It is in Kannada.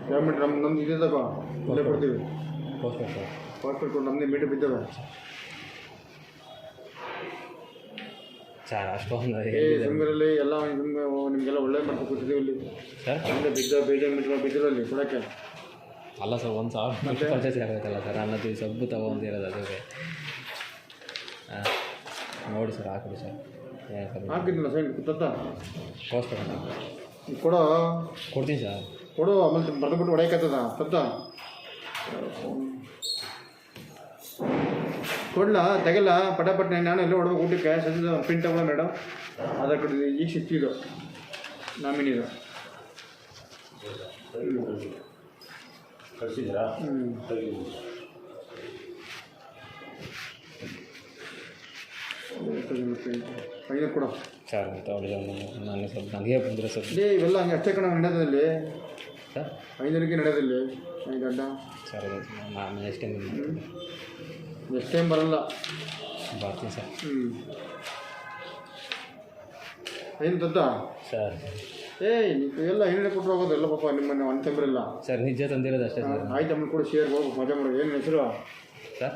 ಪೇಮೆಂಟ್ ನಮ್ದು ಇದೆ ತಗೋ ಅಲ್ಲೇ ಕೊಡ್ತೀವಿ. ಪೋಸ್ಟ್ ಸರ್ ಪಾಸ್ಪೋರ್ಟ್ ಕೊಟ್ಟು ನಮ್ಮದೇ ಮೀಟರ್ ಬಿದ್ದಾವೆ. ಸರ್ ಅಷ್ಟೊಂದು ಸುಮ್ಮರಲ್ಲಿ ಎಲ್ಲ ನಿಮಗೆಲ್ಲ ಒಳ್ಳೆ ಮಾಡ್ಕೊಂಡು ಕೂತಿದ್ದೀವಿ ಇಲ್ಲಿ ಸರ್. ಅಂದರೆ ಬೇಜಾರು ಮೀಟರ್ ಬಿದ್ದಿರಲ್ಲಿ ಕೊಡೋಕ್ಕೆ ಅಲ್ಲ ಸರ್ 1,000 ಪರ್ಚೇಸ್ ಆಗುತ್ತಲ್ಲ ಸರ್, ಅನ್ನೋದು ಈ ಸಬ್ಬು ತೊಗೊಂಡಿರೋದು ಅದಕ್ಕೆ. ಹಾಂ ನೋಡಿ ಸರ್ ಹಾಕಿರಿ ಸರ್. ಹಾಕಿದ್ನಲ್ಲ ಸೈಡ್ ತತ್ತ ಪೋಸ್ಟ್ ಕೊಡೋ ಕೊಡ್ತೀನಿ ಸರ್. ಕೊಡು ಆಮೇಲೆ ಬರೆದ್ಬಿಟ್ಟು ಹೊಡೆಯಕತ್ತದ ತತ್ತ ಕೊಡ್ಲಾ ತೆಗಲ್ಲ ಪಟಾಪಟ್ನೆ. ನಾನು ಎಲ್ಲ ಹೊಡ್ಬೇಕು ಊಟಕ್ಕೆ ಸಂಜೆ ಪ್ರಿಂಟ್ ತಗೊಳ್ಳೋ ಮೇಡಮ್. ಆಧಾರ್ ಕಾರ್ಡ್ ಈಗ ಸಿಕ್ಕಿದ್ದು ನಾಮಿನಿದು ಕಳಿಸಿದ್ರಾ? ಫೈನಲ್ ಕೊಡು ಸರ್. ತಗೊಳ್ಳಿ ನಾನು ಸ್ವಲ್ಪ ನನಗೆ ಬಂದರೆ ಸ್ವಲ್ಪ ಇವೆಲ್ಲ ಹಂಗೆ ಅಷ್ಟೇ ಕಣ ನಡೆಯೋದಲ್ಲಿ ಸರ್. ಐನೂರಕ್ಕೆ ನಡೆಯೋದಲ್ಲಿ ಗಡ್ಡ ಸರ್ ನಾನು ನೆಕ್ಸ್ಟ್ ಟೈಮ್ ನೆಕ್ಸ್ಟ್ ಟೈಮ್ ಬರಲ್ಲ ಬರ್ತೀನಿ ಸರ್. ಏನು ತದ್ದ ಸರ್. ನೀವು ಎಲ್ಲ ಏನೇನು ಕೊಟ್ಟು ಹೋಗೋದು ಎಲ್ಲ ಪಾಪ ನಿಮ್ಮನ್ನು ಅನ್ತಂಬ್ರಿಲ್ಲ ಸರ್ ನಿಜ ತಂದಿರೋದು ಅಷ್ಟೇ ಸರ್. ಆಯ್ತು ಆಮೇಲೆ ಕೂಡ ಶೇರ್ ಹೋಗು ಮಜಾ ಮಾಡೋದು. ಏನು ಹೆಸರು ಸರ್?